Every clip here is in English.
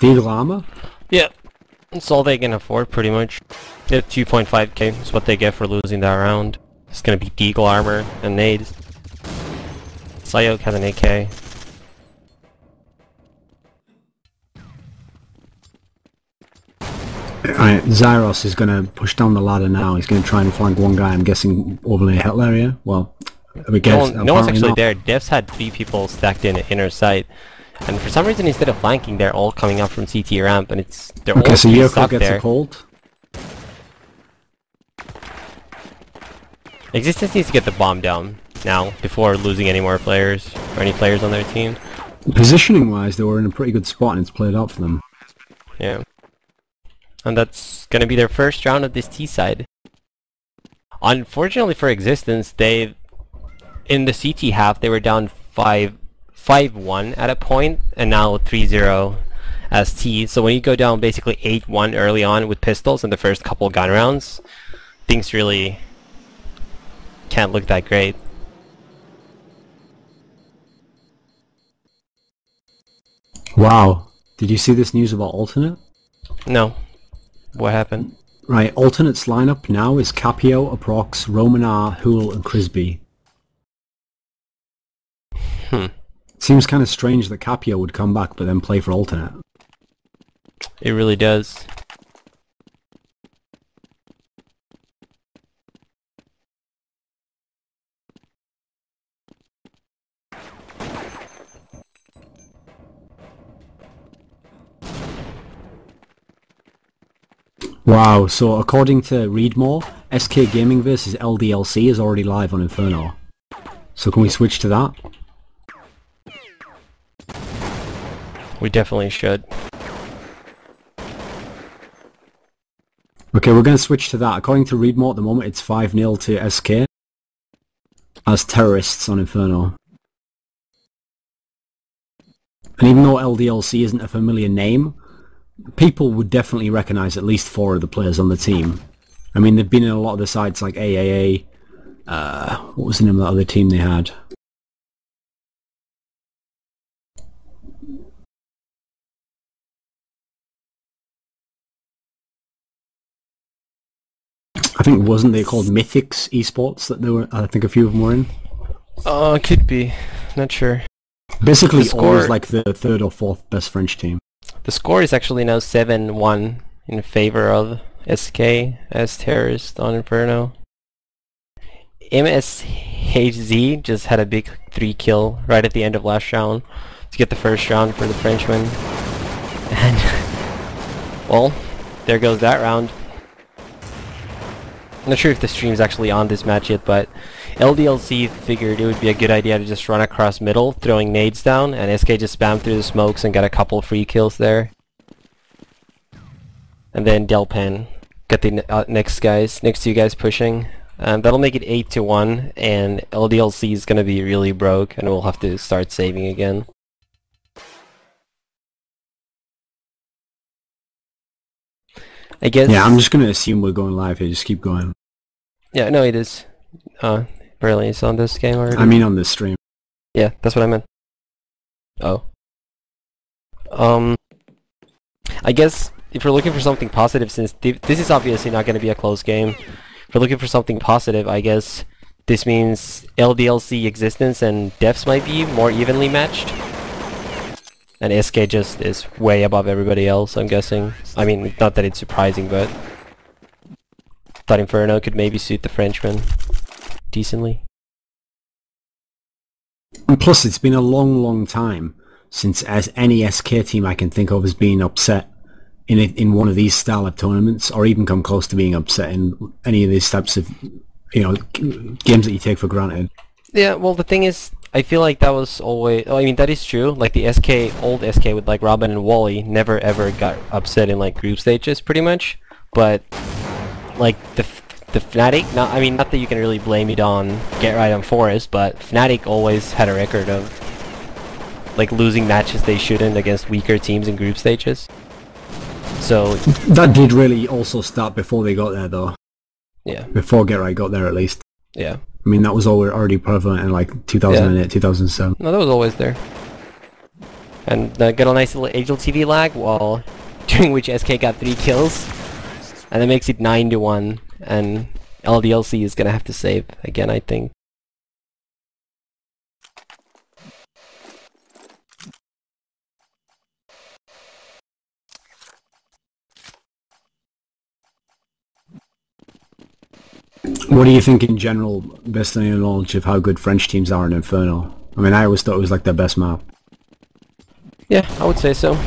Deagle armor? Yeah, that's all they can afford pretty much. Yeah, 2.5k is what they get for losing that round. It's gonna be Deagle armor and nades. Sayok has an AK. Alright, Zyros is going to push down the ladder now. He's going to try and flank one guy, I'm guessing, overlay Hitler area. Well, we guess No one's actually not. there. Devs had 3 people stacked in inner sight. And for some reason, instead of flanking, they're all coming up from CT ramp, and they're Okay, all so three Yoko stuck gets there. a cold. x6tence needs to get the bomb down now, before losing any more players, or any players on their team. Positioning-wise, they were in a pretty good spot, and it's played out for them. Yeah. And that's gonna be their first round of this T side. Unfortunately for x6tence, in the CT half, they were down 5-1 at a point, and now 3-0 as T. So when you go down basically 8-1 early on with pistols in the first couple gun rounds, things really can't look that great. Wow. Did you see this news about alternate? No. What happened? Right, alternate's lineup now is Capio, Aprox, Romanar, Hool, and Crisby. Seems kind of strange that Capio would come back but then play for alternate. It really does. Wow, so according to Readmore, SK Gaming vs LDLC is already live on Inferno. So can we switch to that? We definitely should. Okay, we're going to switch to that. According to Readmore at the moment, it's 5-0 to SK as terrorists on Inferno. And even though LDLC isn't a familiar name, people would definitely recognise at least 4 of the players on the team. I mean, they've been in a lot of the sites like AAA. What was the name of that other team they had? I think wasn't they called Mythics Esports that they were? I think a few of them were in. Could be. Not sure. Basically, The score- always like the 3rd or 4th best French team. The score is actually now 7-1 in favor of SK as terrorist on Inferno. MSHZ just had a big 3 kill right at the end of last round to get the first round for the Frenchman. And, well, there goes that round. I'm not sure if the stream's actually on this match yet, but LDLC figured it would be a good idea to just run across middle, throwing nades down, and SK just spammed through the smokes and got a couple free kills there. And then Delpan got the next two guys pushing. That'll make it 8-1, and LDLC is gonna be really broke, and we'll have to start saving again. I guess. Yeah, I'm just going to assume we're going live here. Just keep going. Yeah, no, it is. Barely is on this game already. I mean on this stream. Yeah, that's what I meant. Oh. I guess if we're looking for something positive, since this is obviously not going to be a close game, if we're looking for something positive, I guess this means LDLC x6tence and Defs might be more evenly matched. And SK just is way above everybody else, I'm guessing. I mean, not that it's surprising, but thought Inferno could maybe suit the Frenchman decently. And plus, it's been a long time since as any SK team I can think of has been upset in one of these style of tournaments, or even come close to being upset in any of these types of, games that you take for granted. Yeah, well, the thing is, I feel like that was always... Oh, I mean, that is true. Like, the old SK with, like, Robin and Wally never ever got upset in, like, group stages, pretty much. But, like, the Fnatic... not that you can really blame it on Get Right on Forest, but Fnatic always had a record of, like, losing matches they shouldn't against weaker teams in group stages. So... That did really also start before they got there, though. Yeah. Before Get Right got there, at least. Yeah. I mean, that was already prevalent in like 2008, 2007. No, that was always there. And got a nice little HLTV lag, while during which SK got 3 kills. And that makes it 9-1, and LDLC is gonna have to save again, I think. What do you think in general, based on your knowledge of how good French teams are in Inferno? I mean, I always thought it was like their best map. Yeah, I would say so.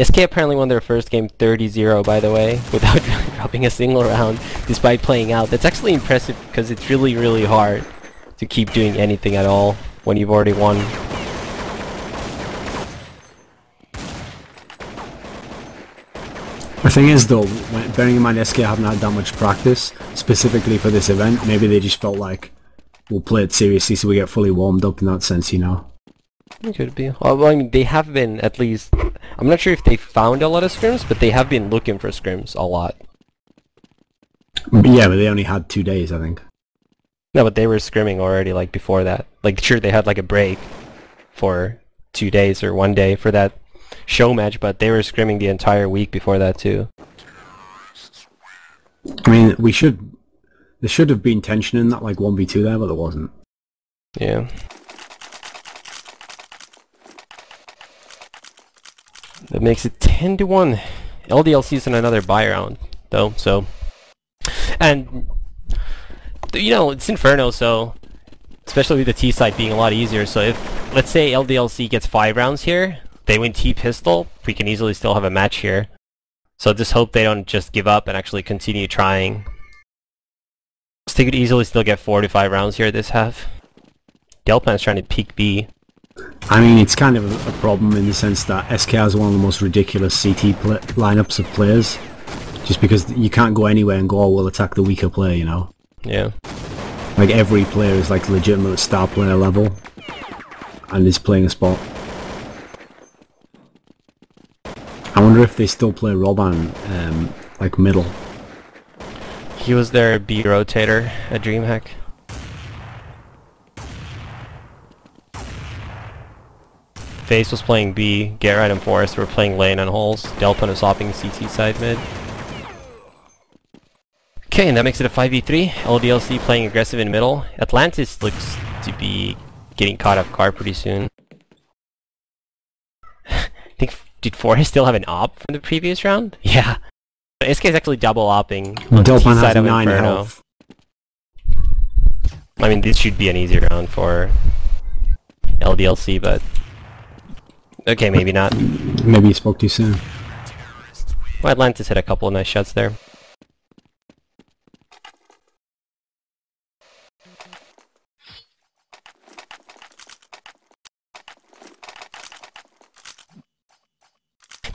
SK apparently won their first game 30-0, by the way, without dropping a single round, despite playing out. That's actually impressive, because it's really, really hard to keep doing anything at all when you've already won. The thing is though, bearing in mind SK haven't had that much practice, specifically for this event, maybe they just felt like, we'll play it seriously so we get fully warmed up in that sense, you know? It could be. Well, I mean, they have been, at least, I'm not sure if they found a lot of scrims, but they have been looking for scrims a lot. Yeah, but they only had 2 days, I think. No, but they were scrimming already, like, before that. Like, sure, they had, like, a break for 2 days or 1 day for that show match, but they were scrimming the entire week before that, too. I mean, there should have been tension in that, like, 1v2 there, but there wasn't. Yeah. That makes it 10-1. LDLC's in another buy round, though, so... And, you know, it's Inferno, so... Especially with the T side being a lot easier, so if, let's say LDLC gets 5 rounds here, they win T-Pistol, we can easily still have a match here. So just hope they don't just give up and actually continue trying. So they could easily still get 4 to 5 rounds here this half. Delpan's trying to peek B. I mean, it's kind of a problem in the sense that SK has one of the most ridiculous CT lineups of players. Just because you can't go anywhere and go, oh, we'll attack the weaker player, you know? Yeah. Like, every player is like legitimate star player level. And is playing a spot. I wonder if they still play Robin, like middle. He was their B rotator at DreamHack. Face was playing B, Gerrard and Forrest were playing lane and holes. Delpan is hopping CT side mid. Okay, and that makes it a 5v3. LDLC playing aggressive in middle. Atlantis looks to be getting caught off guard pretty soon. I think, did Forrest still have an op from the previous round? Yeah. SK is actually double opping on the T side of Inferno. Health. I mean, this should be an easy round for LDLC, but... Okay, maybe not. Maybe you spoke too soon. Well, Atlantis hit a couple of nice shots there.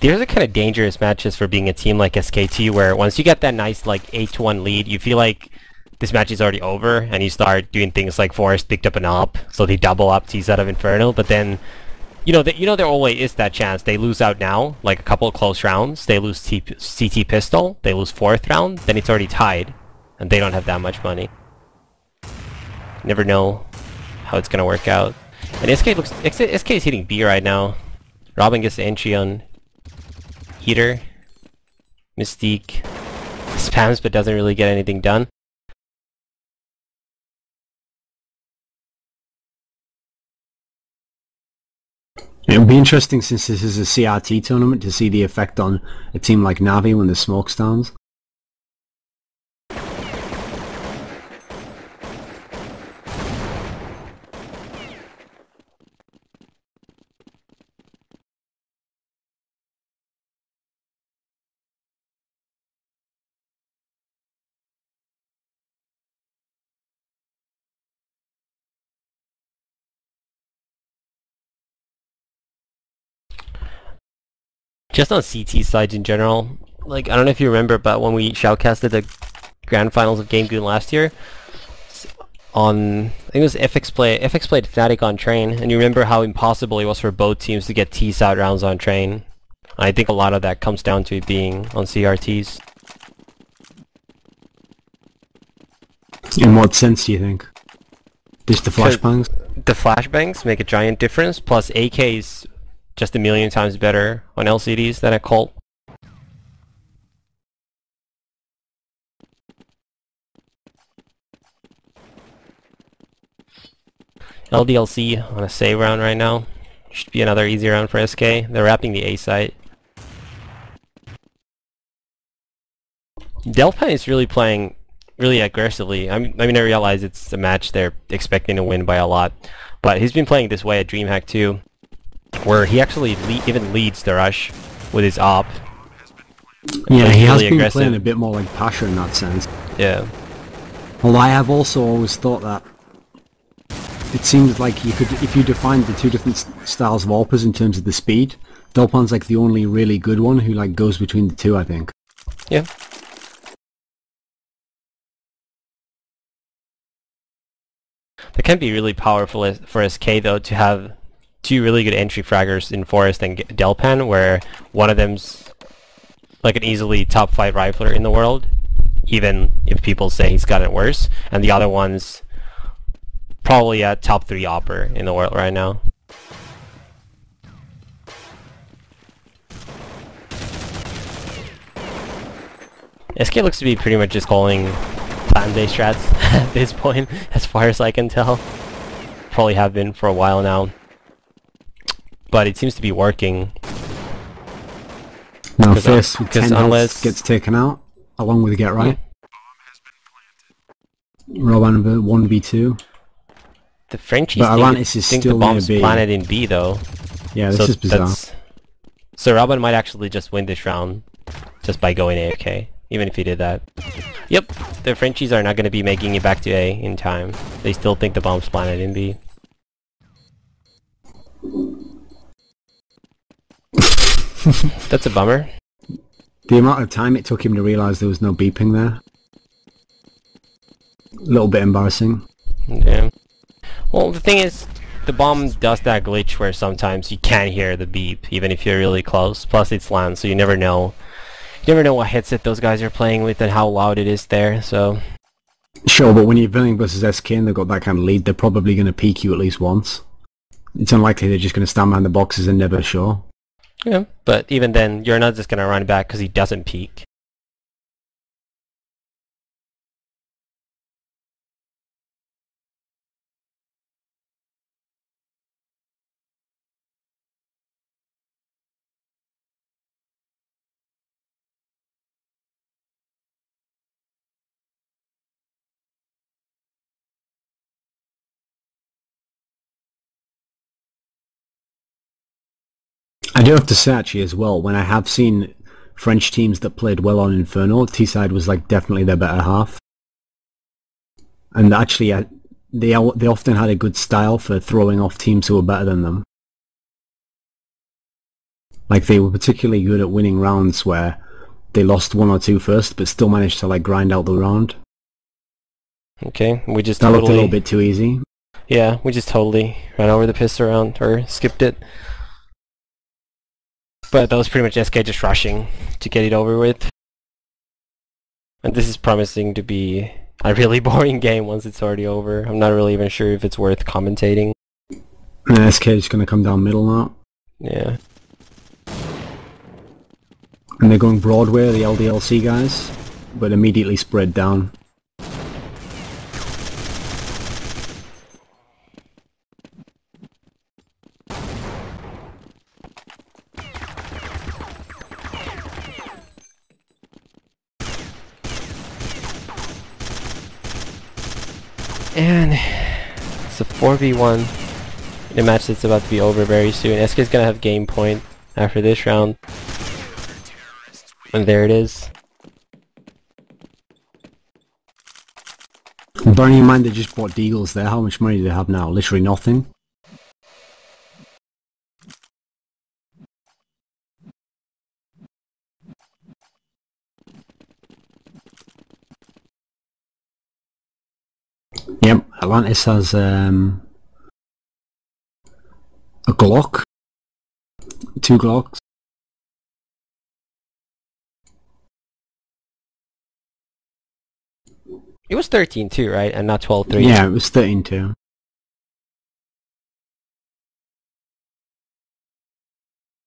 These are the kind of dangerous matches for being a team like SKT, where once you get that nice like 8-1 lead, you feel like this match is already over, and you start doing things like Forrest picked up an op, so they double up T's out of Inferno, but then you know there always is that chance. They lose out now, like a couple of close rounds, they lose CT Pistol, they lose 4th round, then it's already tied, and they don't have that much money. Never know how it's gonna work out. And SK is hitting B right now. Robin gets the entry on Heater. Mystique spams but doesn't really get anything done. It would be interesting, since this is a CRT tournament, to see the effect on a team like Navi when the smoke stands. Just on CT sides in general, like, I don't know if you remember, but when we shoutcasted the grand finals of GameGune last year, on, I think it was FX played Fnatic on Train, and you remember how impossible it was for both teams to get T-side rounds on Train. I think a lot of that comes down to it being on CRTs. In what sense do you think? Just the flashbangs? The flashbangs make a giant difference, plus AK is just a million times better on LCDs than a Colt. LDLC on a save round right now. Should be another easy round for SK. They're wrapping the A site. Delpan is really playing really aggressively. I mean, I realize it's a match they're expecting to win by a lot, but he's been playing this way at DreamHack too, where he actually even leads the rush with his op. Yeah, he has been playing a bit more like Pasha in that sense. Yeah. Although I have also always thought that it seems like you could, if you defined the two different styles of AWPers in terms of the speed, Delpan's like the only really good one who like goes between the two, I think. Yeah. That can be really powerful for SK though, to have two really good entry fraggers in Forest and Delpan, where one of them's like an easily top 5 rifler in the world, even if people say he's gotten worse, and the other one's probably a top 3 opper in the world right now. SK looks to be pretty much just calling plan-based strats at this point, as far as I can tell. Probably have been for a while now. But it seems to be working. Now first, with 10 unless gets taken out, along with Get Right. Roban 1v2. The Frenchies think the bomb's planted in B though. Yeah, this is bizarre. So Roban might actually just win this round, just by going AFK, even if he did that. Yep, the Frenchies are not going to be making it back to A in time. They still think the bomb's planted in B. That's a bummer. The amount of time it took him to realise there was no beeping there. A little bit embarrassing. Yeah. Well, the thing is, the bomb does that glitch where sometimes you can't hear the beep, even if you're really close. Plus it's land, so you never know. You never know what headset those guys are playing with and how loud it is there, so... Sure, but when you're Villing versus SK and they've got that kind of lead, they're probably going to peek you at least once. It's unlikely they're just going to stand behind the boxes and never show. Yeah, but even then, you're not just going to run back because he doesn't peek. I do have to say actually as well, when I have seen French teams that played well on Inferno, T-side was like definitely their better half. And actually they often had a good style for throwing off teams who were better than them. Like they were particularly good at winning rounds where they lost 1 or 2 first, but still managed to like grind out the round. Okay, we just that looked a little bit too easy. Yeah, we just totally ran over the pistol round, or skipped it. But that was pretty much SK just rushing to get it over with. And this is promising to be a really boring game once it's already over. I'm not really even sure if it's worth commentating. And SK is going to come down middle now. Yeah. And they're going Broadway, the LDLC guys, but immediately spread down. And it's a 4v1 in a match that's about to be over very soon. SK is going to have game point after this round. And there it is. Bearing in mind they just bought Deagles there, how much money do they have now? Literally nothing. Yep, Atlantis has a Glock. 2 Glocks. It was 13-2, right? And not 12-3. Yeah, it was 13-2.